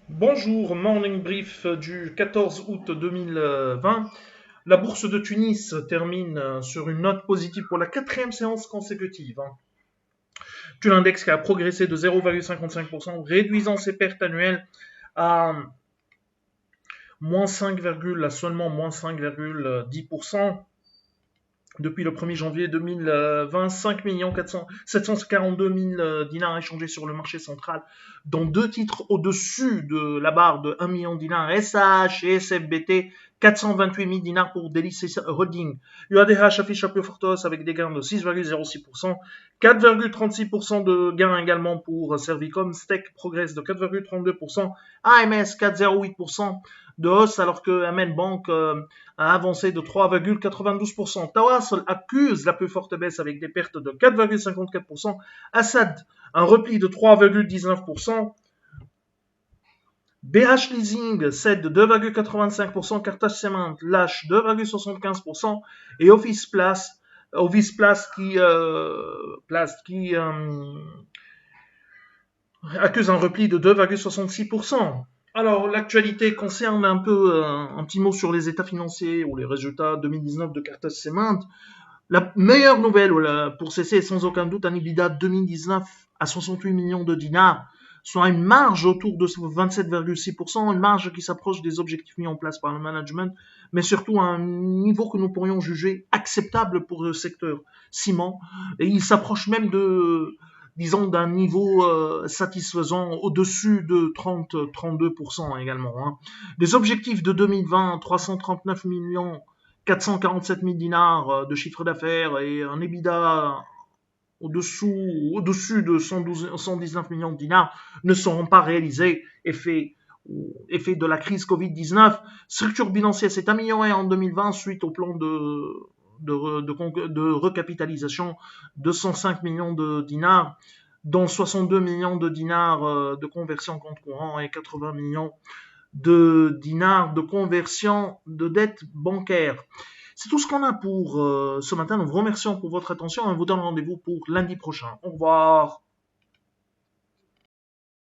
Bonjour, morning brief du 14 août 2020. La bourse de Tunis termine sur une note positive pour la quatrième séance consécutive. Tu l'index qui a progressé de 0,55%, réduisant ses pertes annuelles à à seulement moins 5,10%. Depuis le 1er janvier 2020, 5 742 000 dinars échangés sur le marché central, dont deux titres au-dessus de la barre de 1 million de dinars, SAH et SFBT, 428 000 dinars pour Delicis Holding. UADH affiche la plus forte hausse avec des gains de 6,06%, 4,36% de gains également pour Servicom, Steak progresse de 4,32%, AMS 4,08% de hausse alors que Amen Bank a avancé de 3,92%. Tawasul accuse la plus forte baisse avec des pertes de 4,54%. Assad, un repli de 3,19%. BH Leasing cède de 2,85%, Carthage Cement lâche 2,75% et Office Place qui accuse un repli de 2,66%. Alors, l'actualité concerne un peu un petit mot sur les états financiers ou les résultats 2019 de Carthage Cement. La meilleure nouvelle pour cesser est sans aucun doute un EBITDA 2019 à 68 millions de dinars, soit une marge autour de 27,6%, une marge qui s'approche des objectifs mis en place par le management, mais surtout à un niveau que nous pourrions juger acceptable pour le secteur ciment. Et il s'approche même disons, d'un niveau satisfaisant au-dessus de 30-32% également. Les objectifs de 2020, 339 millions 447 000 dinars de chiffre d'affaires et un EBITDA au-dessus de 119 millions de dinars ne seront pas réalisés, effet de la crise Covid-19. Structure bilancière s'est améliorée en 2020 suite au plan de recapitalisation de 105 millions de dinars, dont 62 millions de dinars de conversion en compte courant et 80 millions de dinars de conversion de dette bancaire. C'est tout ce qu'on a pour ce matin. Nous vous remercions pour votre attention et on vous donne rendez-vous pour lundi prochain. Au revoir.